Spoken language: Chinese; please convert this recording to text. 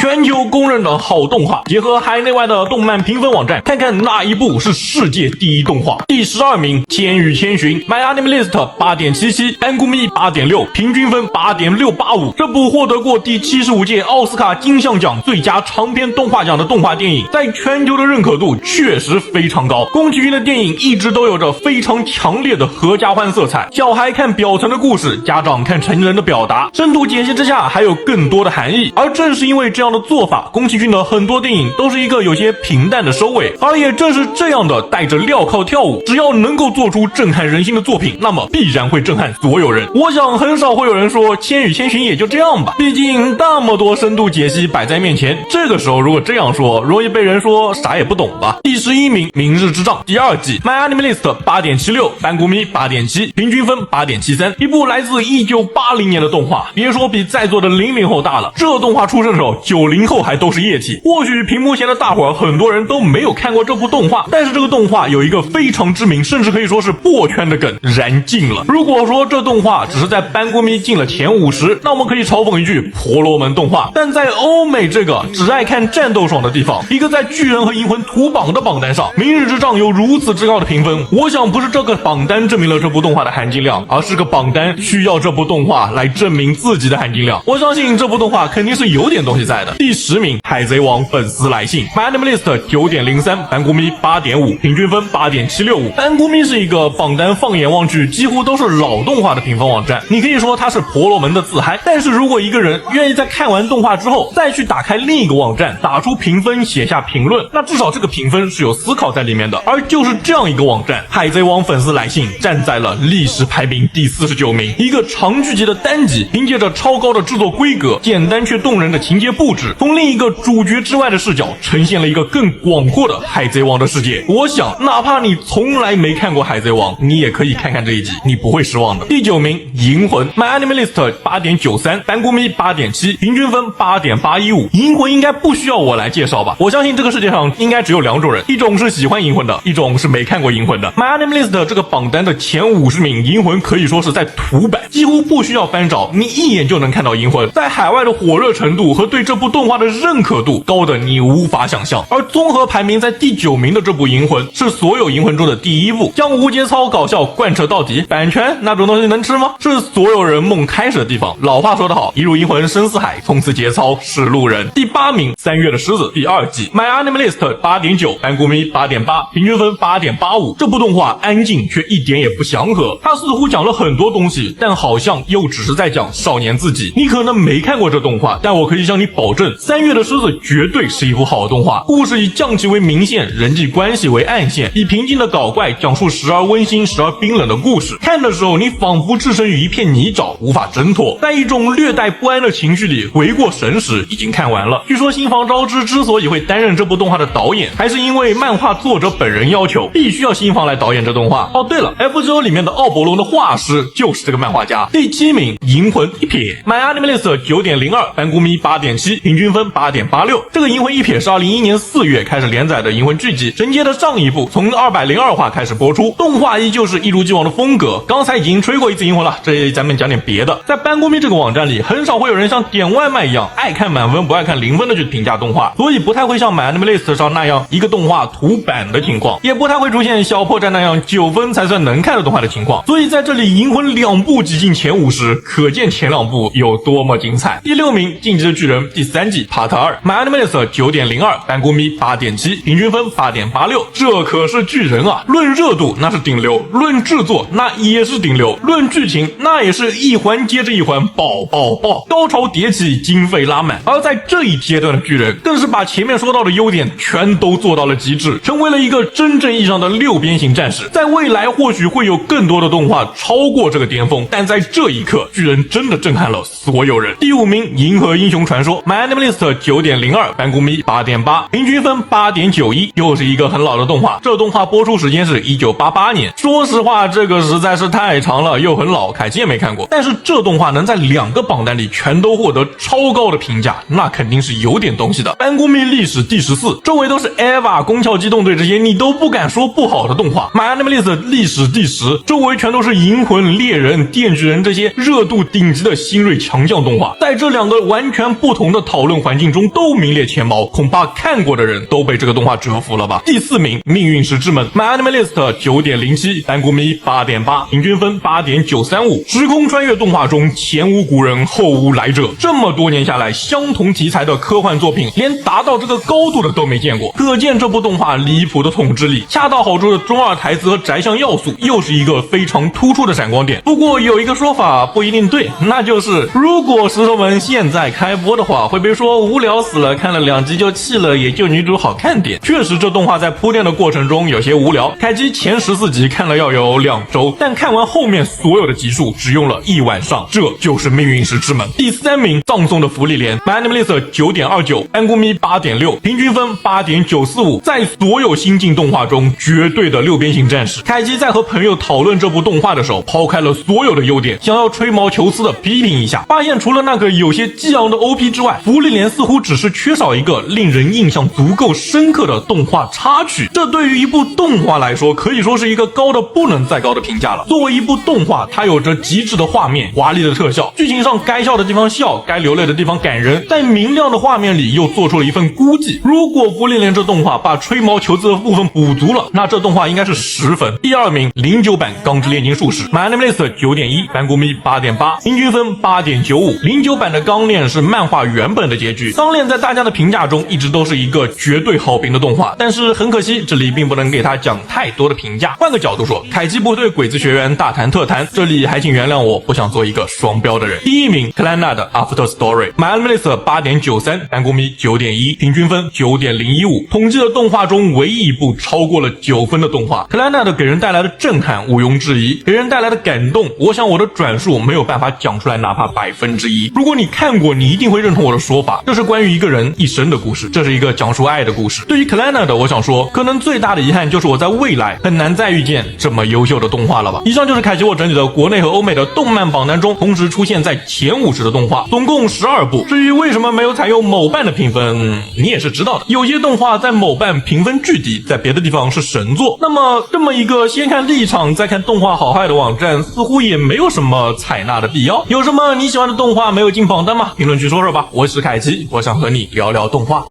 全球公认的好动画，结合海内外的动漫评分网站，看看哪一部是世界第一动画。第12名，《千与千寻》，My Anime List 8.77，班古米8.6，平均分8.685。这部获得过第75届奥斯卡金像奖最佳长篇动画奖的动画电影，在全球的认可度确实非常高。宫崎骏的电影一直都有着非常强烈的合家欢色彩，小孩看表层的故事，家长看成人的表达，深度解析之下还有更多的含义。而正是因为这样的做法，宫崎骏的很多电影都是一个有些平淡的收尾，而也正是这样的带着镣铐跳舞，只要能够做出震撼人心的作品，那么必然会震撼所有人。我想很少会有人说《千与千寻》也就这样吧，毕竟那么多深度解析摆在面前，这个时候如果这样说，容易被人说啥也不懂吧。第11名，《明日之杖》第2季，My Anime List 8.76，班古米8.7，平均分8.73，一部来自1980年的动画。别说比在座的00后大了，这动画出生的时候90后还都是液体。或许屏幕前的大伙儿很多人都没有看过这部动画，但是这个动画有一个非常知名，甚至可以说是破圈的梗，燃尽了。如果说这动画只是在班古米进了前50，那我们可以嘲讽一句婆罗门动画。但在欧美这个只爱看战斗爽的地方，一个在巨人和银魂图榜的榜单上，明日之杖有如此之高的评分，我想不是这个榜单证明了这部动画的含金量，而是个榜单需要这部动画来证明自己的含金量。我相信这部动画肯定是有点东西在的。第10名，海贼王粉丝来信， My Anime List 9.03，班古米8.5，平均分8.765。班古米是一个榜单放眼望去几乎都是老动画的评分网站，你可以说它是婆罗门的自嗨。但是如果一个人愿意在看完动画之后再去打开另一个网站，打出评分，写下评论，那至少这个评分是有思考在里面的。而就是这样一个网站，海贼王粉丝来信站在了历史排名第49名，一个长剧集的单集，凭借着超高的制作规格，简单却动人的情节布置，从另一个主角之外的视角呈现了一个更广阔的海贼王的世界。我想哪怕你从来没看过海贼王，你也可以看看这一集，你不会失望的。第9名，银魂， My Anime List 8.93，班古米8.7，平均分8.815。银魂应该不需要我来介绍吧，我相信这个世界上应该只有2种人，一种是喜欢银魂的，一种是没看过银魂的。 My Anime List 这个榜单的前50名，银魂可以说是在图版，几乎不需要翻找，你一眼就能看到银魂在海外的火热程度和对这部动画的认可度高的你无法想象。而综合排名在第9名的这部银魂是所有银魂中的第一部，将无节操搞笑贯彻到底，版权那种东西能吃吗？是所有人梦开始的地方。老话说得好，一入银魂深似海，从此节操是路人。第8名，3月的狮子第2季， My Anime List 8.9，班古米8.8，平均分8.85。这部动画安静却一点也不祥和，它似乎讲了很多东西，但好像又只是在讲少年自己。你可能没看过这动画，但我可以向你保证，3月的狮子绝对是一部好动画。故事以降级为明线，人际关系为暗线，以平静的搞怪讲述时而温馨时而冰冷的故事。看的时候你仿佛置身于一片泥沼，无法挣脱，在一种略带不安的情绪里回过神时已经看完了。据说新房昭之之所以会担任这部动画的导演，还是因为漫画作者本人要求必须要新房来导演这动画。哦对了， FGO 里面的奥伯龙的画师就是这个漫画家。第7名，银魂一撇， My Anime List 9.02，班古米8.7，平均分8.86。这个银魂一撇是2011年4月开始连载的银魂剧集，承接的上一部从202话开始播出，动画依旧是一如既往的风格。刚才已经吹过一次银魂了，这里咱们讲点别的。在班古米这个网站里，很少会有人像点外卖一样爱看满分不爱看0分的去评价动画，所以不太会像 My Anime List 上那样一个动画图版的情况，也不太会出现小破站那样9分才算能看的动画的情况。所以在这里银魂2部挤进前50，可见前2部有多么精彩。第6名，进击的巨人第3季 Part 2， My Anime List 9.02， 班古米8.7，平均分8.86。这可是巨人啊，论热度那是顶流，论制作那也是顶流，论剧情那也是一环接着一环爆爆爆，高潮迭起，经费拉满。而在这一阶段的巨人更是把前面说到的优点全都做到了极致，成为了一个真正意义上的6边形战士。在未来或许会有更多的动画超过这个巅峰，但在这一刻巨人真的震撼了所有人。第5名，银河英雄传说， My Anime List 9.02， 班古米8.8，平均分8.91。又是一个很老的动画，这动画播出时间是1988年。说实话，这个实在是太长了，又很老，凯奇也没看过。但是这动画能在2个榜单里全都获得超高的评价，那肯定是有点东西的。班古米历史第14，周围都是 EVA、宫壳机动队这些你都不敢说不好的动画。My Anime List 历史第10，周围全都是银魂、猎人、电锯人这些热度顶级的新锐强将动画。在这2个完全不同的讨论环境中都名列前茅，恐怕看过的人都被这个动画折服了吧。第4名，命运石之门 ，MyAnimeList 9.07，班谷迷8.8，平均分8.935。时空穿越动画中前无古人后无来者，这么多年下来，相同题材的科幻作品连达到这个高度的都没见过，可见这部动画离谱的统治力，恰到好处的中二台词和宅向要素，又是一个非常突出的闪光点。不过有一个说法不一定对，那就是如果石头门现在开播的话，会被说无聊死了，看了2集就弃了，也就女主好看点。确实，这动画在铺垫的过程中有些无聊，凯基前14集看了要有2周，但看完后面所有的集数只用了1晚上，这就是命运石之门。第3名，葬送的芙莉莲 ，MyAnimeList 9.29，班谷迷8.6，平均分8.945。在所有新晋动画中，绝对的6边形战士。凯基在和朋友讨论这部动画的时候，抛开了所有的优点，想要吹毛求疵的批评一下，发现除了那个有些激昂的 OP 之外，芙莉莲似乎只是缺少一个令人印象足够深刻的动画插曲。这对于一部动画来说，可以说是一个高的不能再高的评价了。作为一部动画，它有着极致的画面、华丽的特效，剧情上该笑的地方笑，该流泪的地方感人，在明亮的画面里又做出了一份估计。如果芙莉莲这动画把吹毛求疵的部分补足了，那这动画应该是10分。第2名，09版钢之炼金术士 ，MyAnimeList 9.1，班谷迷8.8，平均分8.95。09版的钢炼是漫画原本的结局，钢炼在大家的评价中一直都是一个绝对好评的动画，但是很可惜，这里并不能给他讲太多的评价。换个角度说，凯基不对鬼子学园大谈特谈，这里还请原谅我不想做一个双标的人。第1名，克莱纳的 After Story， MyAnimeList 8.93，班谷迷9.1，平均分9.015。统计了动画中唯一一部超过了9分的动画，克莱纳的给人带来的震撼毋庸置疑，给人带来的感动，我想我的转述没有办法讲出来哪怕1%。如果你看过，你一定会认同我的说法，这是关于一个人一生的故事，这是一个讲述爱的故事。对于克莱纳的，我想说，可能最大的遗憾就是我在未来很难再遇见这么优秀的动画了吧。以上就是凯基我整理的国内和欧美的动漫榜单中同时出现在前50的动画，总共12部。至于为什么没有采用某瓣的评分，你也是知道的，有些动画在某瓣评分巨低，在别的地方是神作。那么这么一个先看立场再看动画好坏的网站，似乎也没有什么采纳的必要。有什么你喜欢的动画没有进榜单吗？评论区说说吧。我是凯基，我想和你聊聊动画。